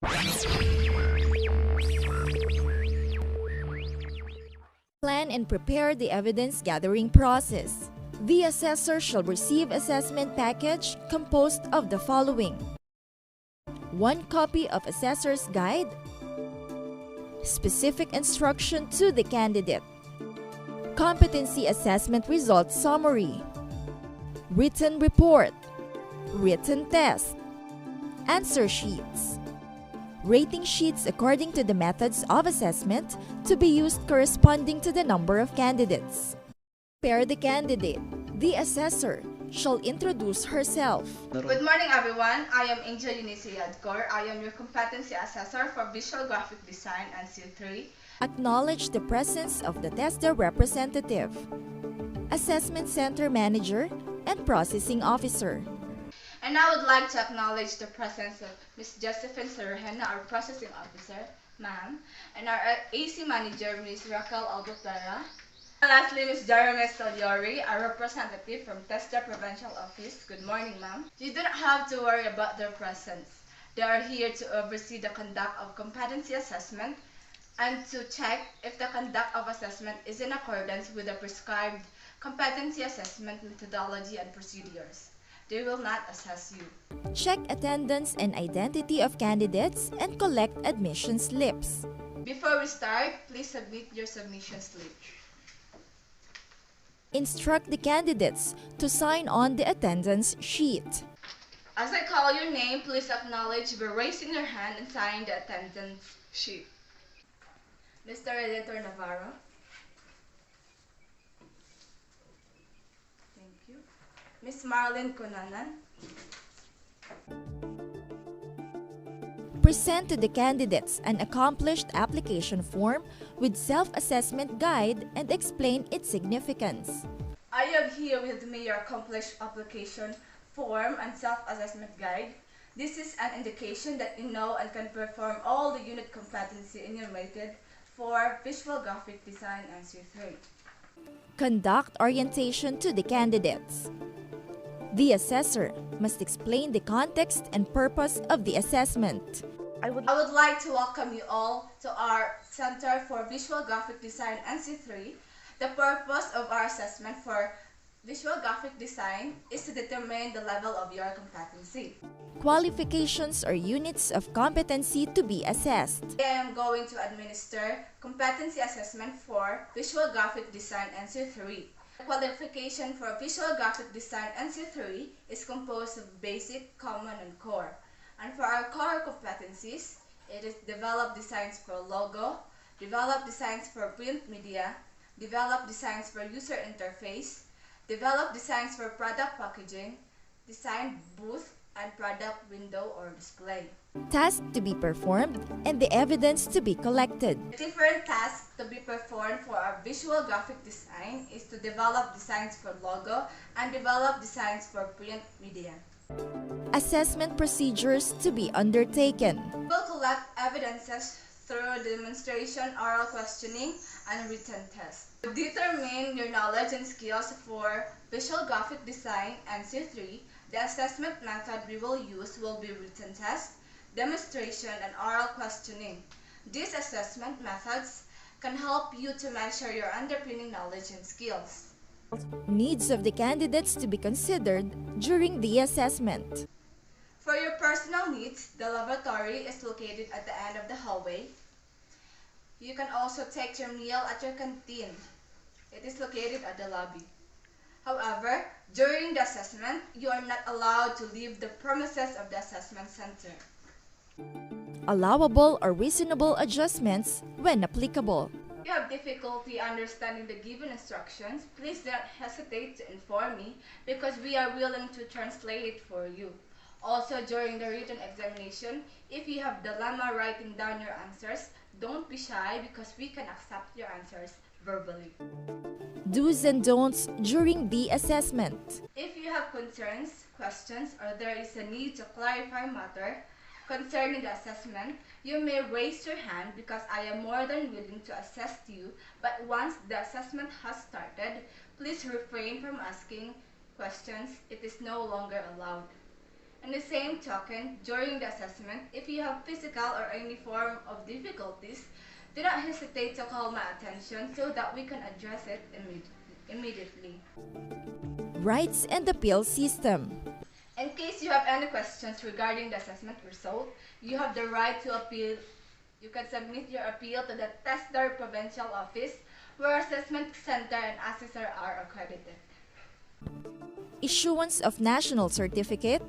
Plan and prepare the evidence gathering process. The assessor shall receive assessment package composed of the following: 1 copy of assessor's guide, specific instruction to the candidate, competency assessment results summary, written report, written test, answer sheets, rating sheets according to the methods of assessment to be used corresponding to the number of candidates. Prepare the candidate. The assessor shall introduce herself. Good morning, everyone. I am Angel Eunice Yadkor. I am your competency assessor for visual graphic design and C3. Acknowledge the presence of the tester representative, assessment center manager, and processing officer. And I would like to acknowledge the presence of Ms. Josephine Serrahena, our processing officer, ma'am, and our AC manager, Ms. Raquel Albutara. And lastly, Ms. Jeremy Saliori, our representative from Tester Provincial Office. Good morning, ma'am. You do not have to worry about their presence. They are here to oversee the conduct of competency assessment and to check if the conduct of assessment is in accordance with the prescribed competency assessment methodology and procedures. They will not assess you. Check attendance and identity of candidates and collect admission slips. Before we start, please submit your submission slip. Instruct the candidates to sign on the attendance sheet. As I call your name, please acknowledge by raising your hand and sign the attendance sheet. Mr. Editor Navarro. Thank you. Ms. Marlene Cunanan. Present to the candidates an accomplished application form with self-assessment guide and explain its significance. I have here with me your accomplished application form and self-assessment guide. This is an indication that you know and can perform all the unit competency enumerated for visual graphic design and C3. Conduct orientation to the candidates. The assessor must explain the context and purpose of the assessment. I would like to welcome you all to our Center for Visual Graphic Design and C3. The purpose of our assessment for visual graphic design is to determine the level of your competency. Qualifications or units of competency to be assessed. I am going to administer competency assessment for visual graphic design and C3. The qualification for visual graphic design and C3 is composed of basic, common, and core. And for our core competencies, it is develop designs for logo, develop designs for print media, develop designs for user interface, develop designs for product packaging, design booth and product window or display. Tasks to be performed and the evidence to be collected. Different tasks to be performed for our visual graphic design is to develop designs for logo and develop designs for print media. Assessment procedures to be undertaken. We will collect evidences through demonstration, oral questioning, and written tests. To determine your knowledge and skills for visual graphic design and C3, the assessment method we will use will be written test, demonstration, and oral questioning. These assessment methods can help you to measure your underpinning knowledge and skills. Needs of the candidates to be considered during the assessment. For your personal needs, the lavatory is located at the end of the hallway. You can also take your meal at your canteen. It is located at the lobby. However, during the assessment, you are not allowed to leave the premises of the assessment center. Allowable or reasonable adjustments when applicable. If you have difficulty understanding the given instructions, please do not hesitate to inform me because we are willing to translate it for you. Also, during the written examination, if you have dilemma writing down your answers, don't be shy because we can accept your answers verbally. Do's and don'ts during the assessment. If you have concerns, questions, or there is a need to clarify matter concerning the assessment, you may raise your hand because I am more than willing to assist you, but once the assessment has started, please refrain from asking questions. It is no longer allowed. In the same token, during the assessment, if you have physical or any form of difficulties, do not hesitate to call my attention so that we can address it immediately. Rights and appeal system. In case you have any questions regarding the assessment result, you have the right to appeal. You can submit your appeal to the TESDAR Provincial Office, where assessment center and assessor are accredited. Issuance of national certificate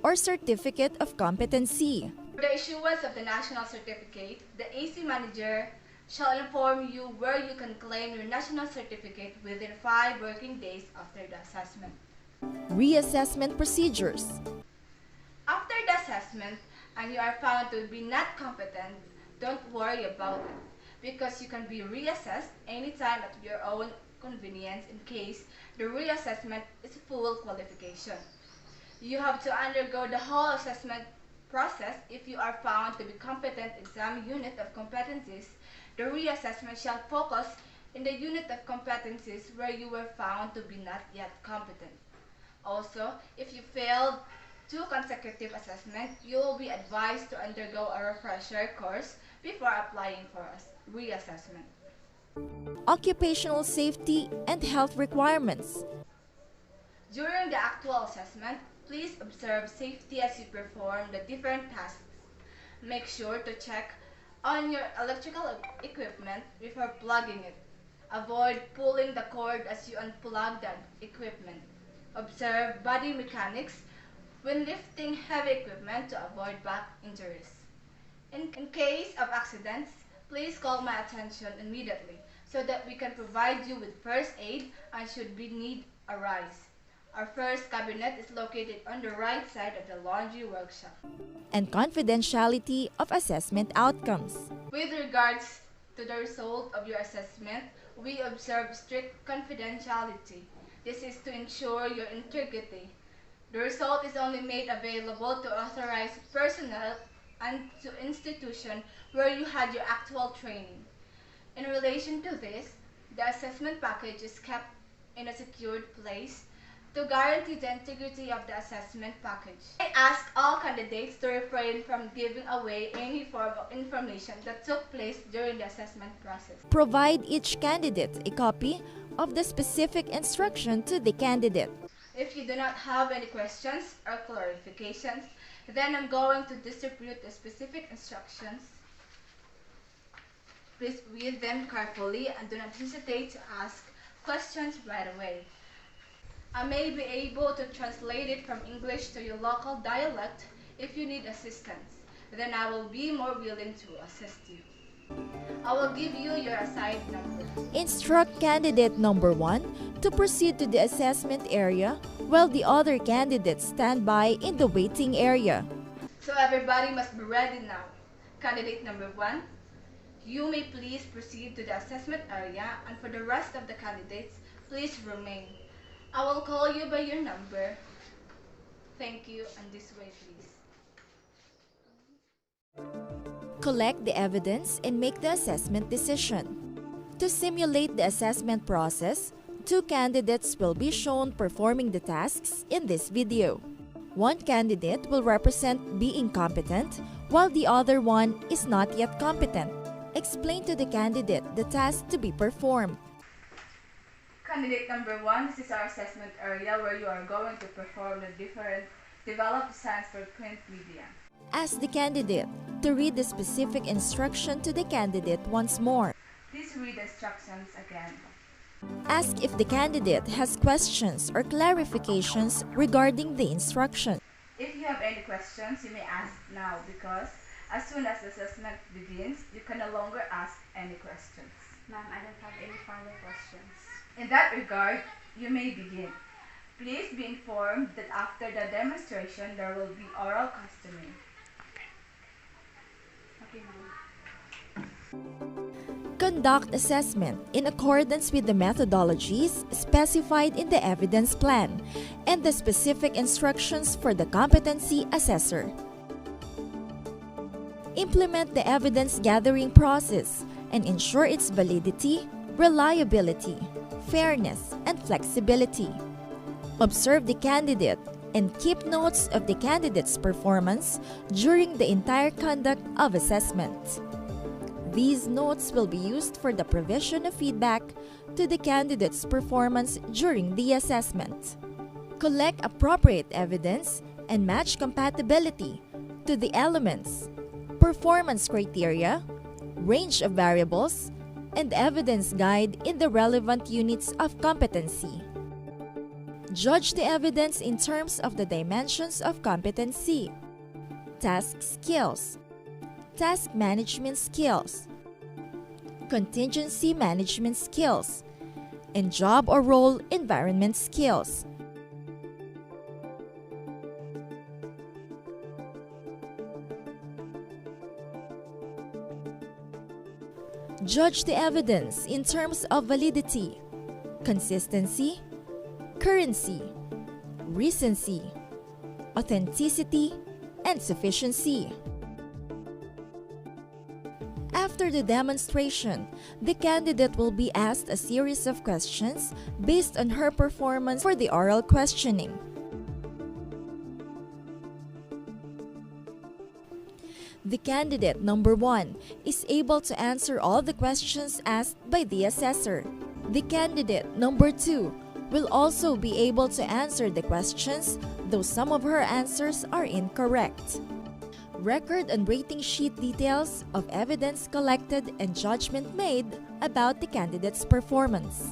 or certificate of competency. For the issuance of the national certificate, the AC manager shall inform you where you can claim your national certificate within 5 working days after the assessment. Reassessment procedures. After the assessment and you are found to be not competent, don't worry about it because you can be reassessed anytime at your own convenience in case the reassessment is full qualification. You have to undergo the whole assessment process. If you are found to be competent in some unit of competencies, the reassessment shall focus in the unit of competencies where you were found to be not yet competent. Also, if you failed 2 consecutive assessments, you will be advised to undergo a refresher course before applying for a reassessment. Occupational safety and health requirements. During the actual assessment, please observe safety as you perform the different tasks. Make sure to check on your electrical equipment before plugging it. Avoid pulling the cord as you unplug the equipment. Observe body mechanics when lifting heavy equipment to avoid back injuries. In case of accidents, please call my attention immediately so that we can provide you with first aid and should need arise. Our first cabinet is located on the right side of the laundry workshop. And confidentiality of assessment outcomes. With regards to the result of your assessment, we observe strict confidentiality. This is to ensure your integrity. The result is only made available to authorized personnel and to institutions where you had your actual training. In relation to this, the assessment package is kept in a secured place to guarantee the integrity of the assessment package. I ask all candidates to refrain from giving away any form of information that took place during the assessment process. Provide each candidate a copy of the specific instruction to the candidate. If you do not have any questions or clarifications, then I'm going to distribute the specific instructions. Please read them carefully and do not hesitate to ask questions right away. I may be able to translate it from English to your local dialect if you need assistance. Then I will be more willing to assist you. I will give you your assigned number. Instruct candidate number 1 to proceed to the assessment area while the other candidates stand by in the waiting area. So everybody must be ready now. Candidate number 1, you may please proceed to the assessment area, and for the rest of the candidates, please remain. I will call you by your number. Thank you, and this way please. Collect the evidence and make the assessment decision. To simulate the assessment process, 2 candidates will be shown performing the tasks in this video. One candidate will represent being competent, while the other one is not yet competent. Explain to the candidate the task to be performed. Candidate number 1, this is our assessment area where you are going to perform the different developed designs for print media. Ask the candidate to read the specific instruction to the candidate once more. Please read the instructions again. Ask if the candidate has questions or clarifications regarding the instruction. If you have any questions, you may ask now because as soon as the assessment begins, you can no longer ask any questions. Ma'am, I don't have any further questions. In that regard, you may begin. Please be informed that after the demonstration, there will be oral questioning. Okay, ma'am. Conduct assessment in accordance with the methodologies specified in the evidence plan and the specific instructions for the competency assessor. Implement the evidence gathering process and ensure its validity, reliability, fairness, and flexibility. Observe the candidate and keep notes of the candidate's performance during the entire conduct of assessment. These notes will be used for the provision of feedback to the candidate's performance during the assessment. Collect appropriate evidence and match compatibility to the elements, performance criteria, range of variables, and evidence guide in the relevant units of competency. Judge the evidence in terms of the dimensions of competency: task skills, task management skills, contingency management skills, and job or role environment skills. Judge the evidence in terms of validity, consistency, currency, recency, authenticity, and sufficiency. After the demonstration, the candidate will be asked a series of questions based on her performance for the oral questioning. The candidate number 1 is able to answer all the questions asked by the assessor. The candidate number 2 will also be able to answer the questions, though some of her answers are incorrect. Record and rating sheet details of evidence collected and judgment made about the candidate's performance.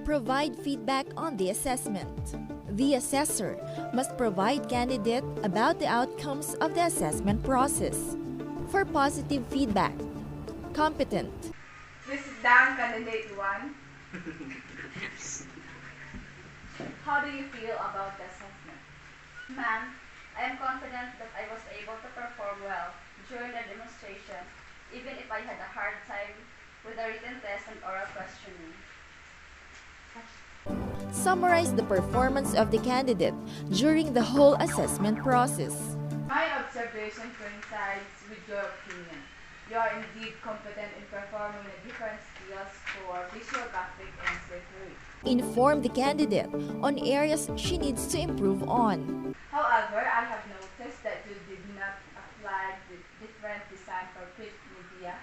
Provide feedback on the assessment. The assessor must provide candidate about the outcomes of the assessment process. For positive feedback, competent. Please sit down, candidate 1. How do you feel about the assessment? Ma'am, I am confident that I was able to perform well during the demonstration, even if I had a hard time with the written test and oral questioning. Summarize the performance of the candidate during the whole assessment process. My observation coincides with your opinion. You are indeed competent in performing the different skills for visual, graphic, and sensory. Inform the candidate on areas she needs to improve on. However, I have noticed that you did not apply the different design for print media.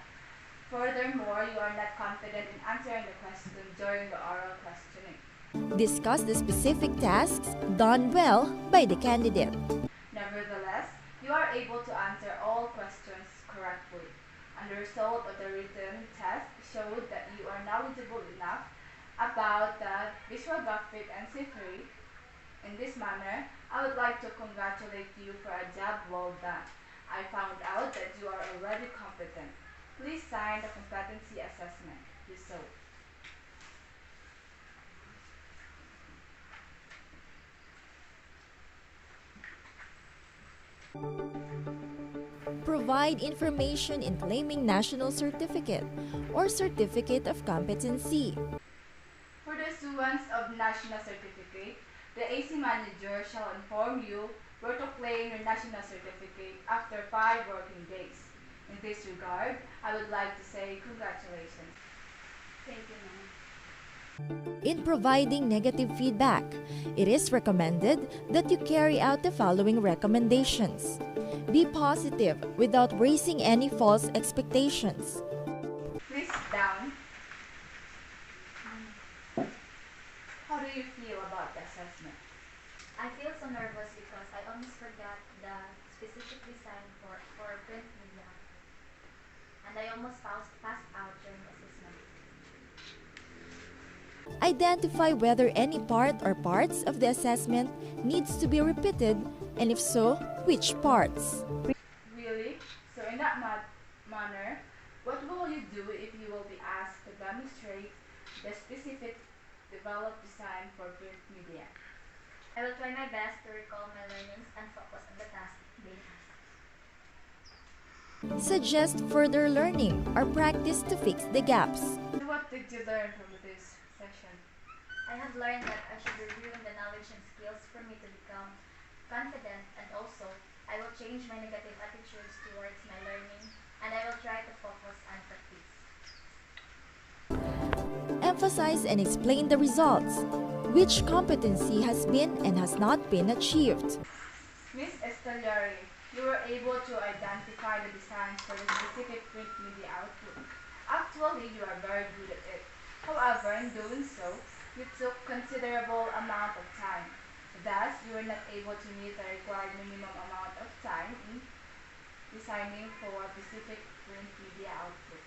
Furthermore, you are not confident in answering the question during the oral questioning. Discuss the specific tasks done well by the candidate. Nevertheless, you are able to answer all questions correctly, and the result of the written test showed that you are knowledgeable enough about the visual, graphic, and sensory. In this manner, I would like to congratulate you for a job well done. I found out that you are already competent. Please sign the competency assessment. Do so. Provide information in claiming national certificate or certificate of competency. For the issuance of national certificate, the AC manager shall inform you where to claim your national certificate after 5 working days. In this regard, I would like to say congratulations. Thank you, ma'am. In providing negative feedback, it is recommended that you carry out the following recommendations. Be positive without raising any false expectations. Please sit down. How do you feel about the assessment? I feel so nervous because I almost forgot the specific design for print media, and I almost passed out during the assessment. Identify whether any part or parts of the assessment needs to be repeated, and if so, which parts. Really? So in that manner, what will you do if you will be asked to demonstrate the specific developed design for print media? I will try my best to recall my learnings and focus on the task being asked. Suggest further learning or practice to fix the gaps. What did you learn from this session? I have learned that I should review the knowledge and skills for me to become confident, and also I will change my negative attitudes towards my learning, and I will try to focus and practice. emphasize and explain the results, which competency has been and has not been achieved. Ms. Esteliari, you were able to identify the designs for the specific print media output. Actually, you are very good at it. However, in doing so, you took considerable amount of time. Thus, you were not able to meet the required minimum amount of time in designing for a specific print media output.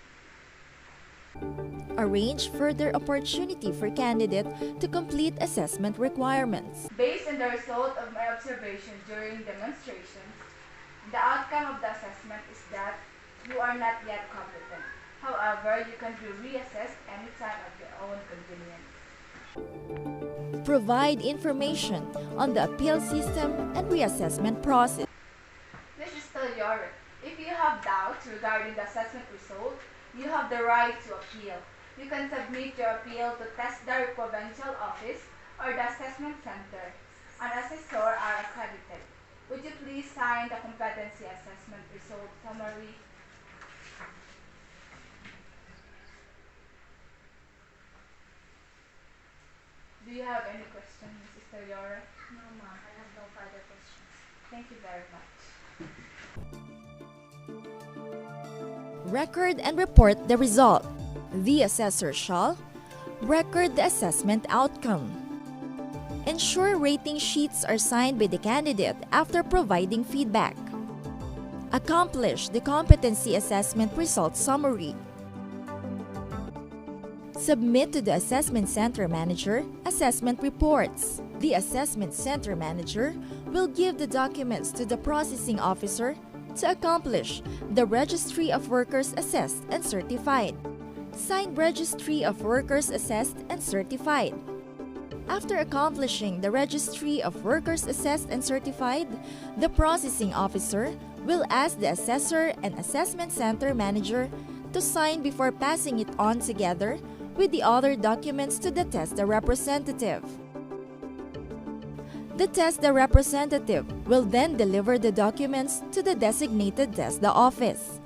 Arrange further opportunity for candidate to complete assessment requirements. Based on the result of my observation during demonstrations, the outcome of the assessment is that you are not yet competent. However, you can be reassessed anytime at your own convenience. Provide information on the appeal system and reassessment process. Mrs. Steliore, if you have doubts regarding the assessment result, you have the right to appeal. You can submit your appeal to TESDA Provincial Office or the Assessment Center. An assessor are accredited. Would you please sign the competency assessment result summary? Do you have any questions, Mrs. Steliore? No, ma'am. I have no further questions. Thank you very much. Record and report the result. The assessor shall record the assessment outcome. Ensure rating sheets are signed by the candidate after providing feedback. Accomplish the competency assessment result summary. Submit to the Assessment Center Manager assessment reports. The Assessment Center Manager will give the documents to the processing officer to accomplish the Registry of Workers Assessed and Certified. Signed Registry of Workers Assessed and Certified. After accomplishing the Registry of Workers Assessed and Certified, the processing officer will ask the assessor and Assessment Center Manager to sign before passing it on together with the other documents to the TESDA representative. The TESDA representative will then deliver the documents to the designated TESDA office.